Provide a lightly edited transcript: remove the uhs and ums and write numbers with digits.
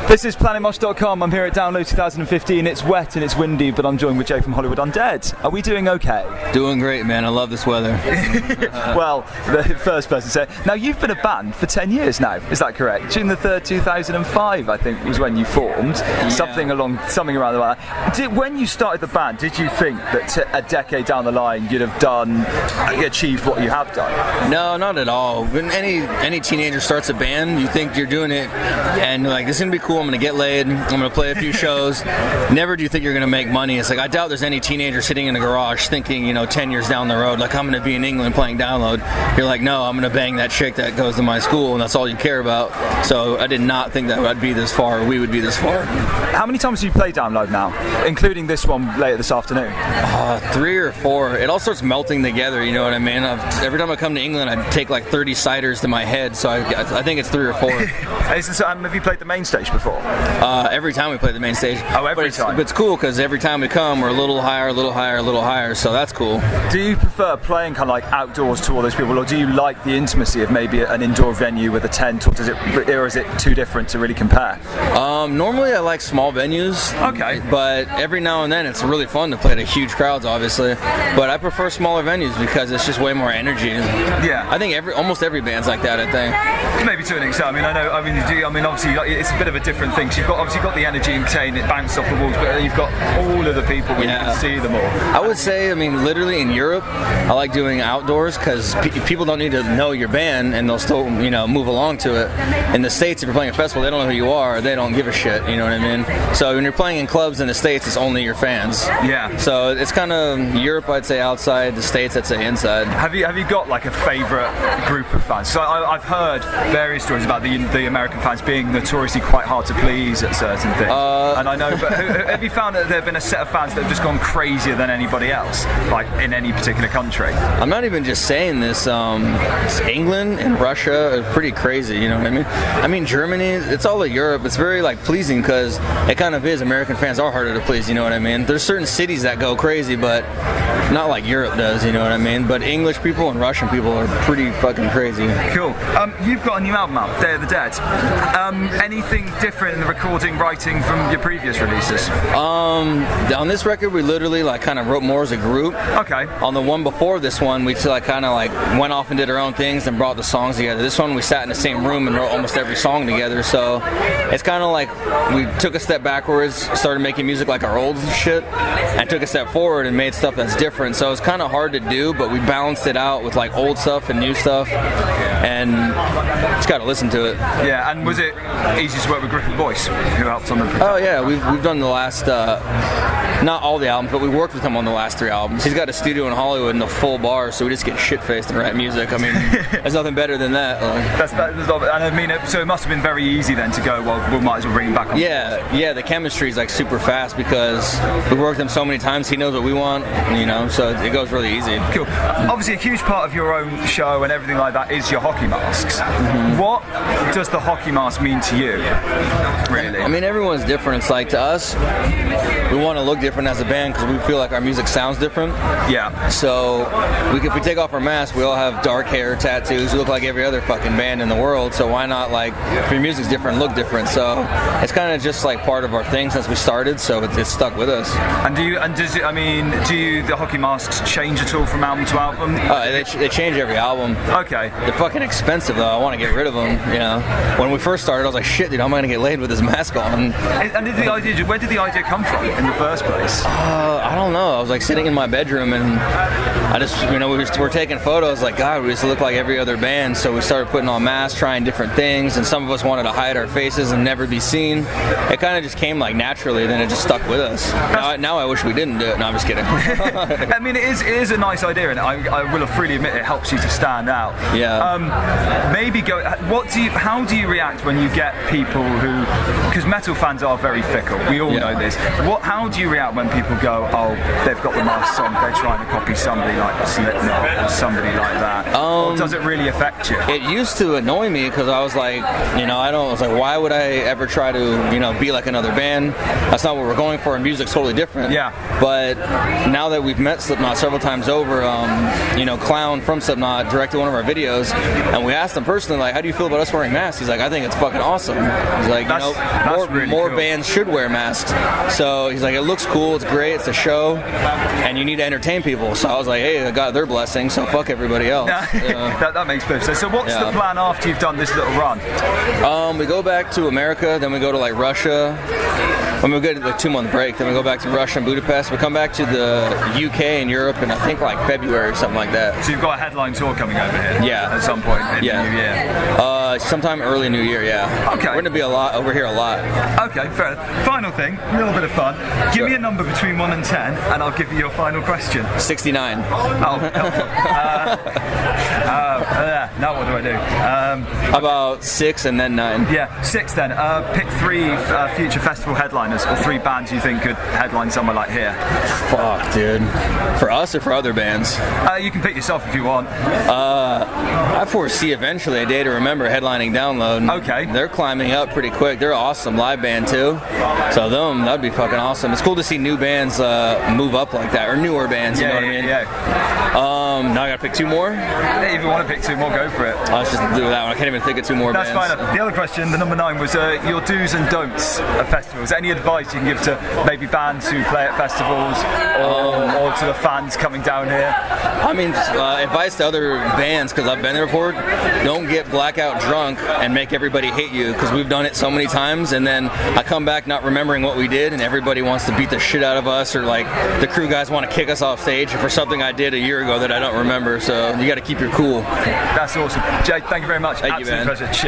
This is PlanetMosh.com. I'm here at Download 2015. It's wet and it's windy, but I'm joined with Jay from Hollywood Undead. Are we doing okay? Doing great, man. I love this weather. Well, the first person to say it. Now, you've been a band for 10 years now, is that correct? June the 3rd, 2005, I think, was when you formed. Yeah. Something around that. When you started the band, did you think that a decade down the line you'd have achieved what you have done? No, not at all. When any teenager starts a band, you think you're doing it, and you're like, this is going to be cool, I'm going to get laid, I'm going to play a few shows. Never do you think you're going to make money. It's like, I doubt there's any teenager sitting in a garage thinking, 10 years down the road, like, I'm going to be in England playing Download. You're like, no, I'm going to bang that chick that goes to my school, and that's all you care about. So I did not think that I'd be this far, or we would be this far. How many times do you play Download now, including this one later this afternoon? 3 or 4. It all starts melting together, you know what I mean? Every time I come to England, I take like 30 ciders to my head, so I think it's 3 or 4. Have you played the main stage before? Every time we play the main stage. Oh, every time? But it's cool because every time we come, we're a little higher, a little higher, a little higher, so that's cool. Do you prefer playing kind of like outdoors to all those people, or do you like the intimacy of maybe an indoor venue with a tent, or is it too different to really compare? Normally I like small venues. Okay. But every now and then it's really fun to play to huge crowds, obviously. But I prefer smaller venues because it's just way more energy. Yeah. I think almost every band's like that, I think. Maybe to an extent. Obviously it's a bit of a different thing. So you've got the energy and saying it bounces off the walls, but you've got all of the people where you can see them all. I would say, literally in Europe, I like doing outdoors because people don't need to know your band and they'll still, move along to it. In the States, if you're playing a festival, they don't know who you are, they don't give a shit, you know what I mean? So when you're playing in clubs in the States, it's only your fans. Yeah. So it's kind of Europe, I'd say outside, the States, I'd say inside. Have you got like a favourite group of fans? So I've heard various stories about the American fans being notoriously quite hard to please at certain things. And I know, but have you found that there have been a set of fans that have just gone crazier than anybody else, like in any particular country? I'm not even just saying this. England and Russia are pretty crazy, you know what I mean? Germany, it's all of Europe. It's very like pleasing because it kind of is. American fans are harder to please, you know what I mean? There's certain cities that go crazy, but not like Europe does, you know what I mean? But English people and Russian people are pretty fucking crazy. Cool. You've got a new album out, Day of the Dead. Anything different in the recording, writing from your previous releases? On this record, we literally kind of wrote more as a group. Okay. On the one before this one, we kind of went off and did our own things and brought the songs together. This one, we sat in the same room and wrote almost every song together. So it's kind of like we took a step backwards, started making music like our old shit, and took a step forward and made stuff that's different. So it's kind of hard to do, but we balanced it out with old stuff and new stuff, and just got to listen to it. Yeah. And was it easy to work with Griffin Boyce, who helped on the production? Oh yeah, we've done the last not all the albums, but we worked with him on the last 3 albums. He's got a studio in Hollywood in the full bar, so we just get shit-faced and write music. There's nothing better than that. So it must have been very easy then to go, well, we might as well bring him back on. Yeah, the chemistry is super fast because we've worked with him so many times. He knows what we want, so it goes really easy. Cool. Obviously, a huge part of your own show and everything like that is your hockey masks. Mm-hmm. What does the hockey mask mean to you, really? Everyone's different. It's like, to us, we want to look different as a band because we feel like our music sounds different. Yeah. So if we take off our mask, we all have dark hair, tattoos. We look like every other fucking band in the world. So why not, if your music's different, look different? So it's kind of just part of our thing since we started. So it's stuck with us. And do the hockey masks change at all from album to album? They change every album. Okay. They're fucking expensive though. I want to get rid of them. When we first started, I was like, shit, dude, how am I gonna get laid with this mask on? And where did the idea come from in the first place? I don't know. I was sitting in my bedroom and I just, we were taking photos God, we just look like every other band. So we started putting on masks, trying different things, and some of us wanted to hide our faces and never be seen. It kind of just came naturally, then it just stuck with us. Now I wish we didn't do it. No, I'm just kidding. It is a nice idea, and I will freely admit it helps you to stand out. Yeah. How do you react when you get people who, because metal fans are very fickle, we all know this. How do you react when people go, oh, they've got the masks on, they're trying to copy somebody like Slipknot or somebody like that? Or does it really affect you? It used to annoy me because I was why would I ever try to, be like another band? That's not what we're going for, and music's totally different. Yeah. But now that we've met Slipknot several times over, Clown from Slipknot directed one of our videos, and we asked him personally, how do you feel about us wearing masks? He's like, I think it's fucking awesome. He's like, more cool. bands should wear masks. So he's like, it looks cool, it's great, it's a show, and you need to entertain people. So I was like, hey, I got their blessing, so fuck everybody else. That makes perfect sense. So what's the plan after you've done this little run? We go back to America, then we go to like Russia. When we go to like 2-month break, then we go back to Russia and Budapest. We come back to the UK and Europe in I think like February or something like that. So you've got a headline tour coming over here? Yeah. At some point in the new year? Sometime early New Year, yeah. Okay. We're going to be over here a lot. Okay, fair enough. Final thing, a little bit of fun. Give me a number between 1 and 10 and I'll give you your final question. 69. Oh, now what do I do? About 6 and then 9. Yeah, 6 then. Pick 3 future festival headliners or 3 bands you think could headline somewhere like here. Fuck, dude. For us or for other bands? You can pick yourself if you want. I foresee eventually a day to remember headlining Download. Okay. They're climbing up pretty quick. They're an awesome live band too. So that'd be fucking awesome. It's cool to see new bands move up like that, or newer bands. You know what I mean? Yeah. Now I gotta pick 2 more. If you want to pick 2 more, go for it. Let's just do that one. I can't even think of 2 more That's bands. fine. The other question, the number 9, was your do's and don'ts at festivals. Any advice you can give to maybe bands who play at festivals or to the fans coming down here? I mean, advice to other bands, because I've been there before, don't get blackout drunk and make everybody hate you, because we've done it so many times, and then I come back not remembering what we did, and everybody wants to beat the shit out of us, or like the crew guys want to kick us off stage for something I did a year ago that I don't remember. So you got to keep your cool. That's awesome. Jay, thank you very much. Thank you, man. Pleasure.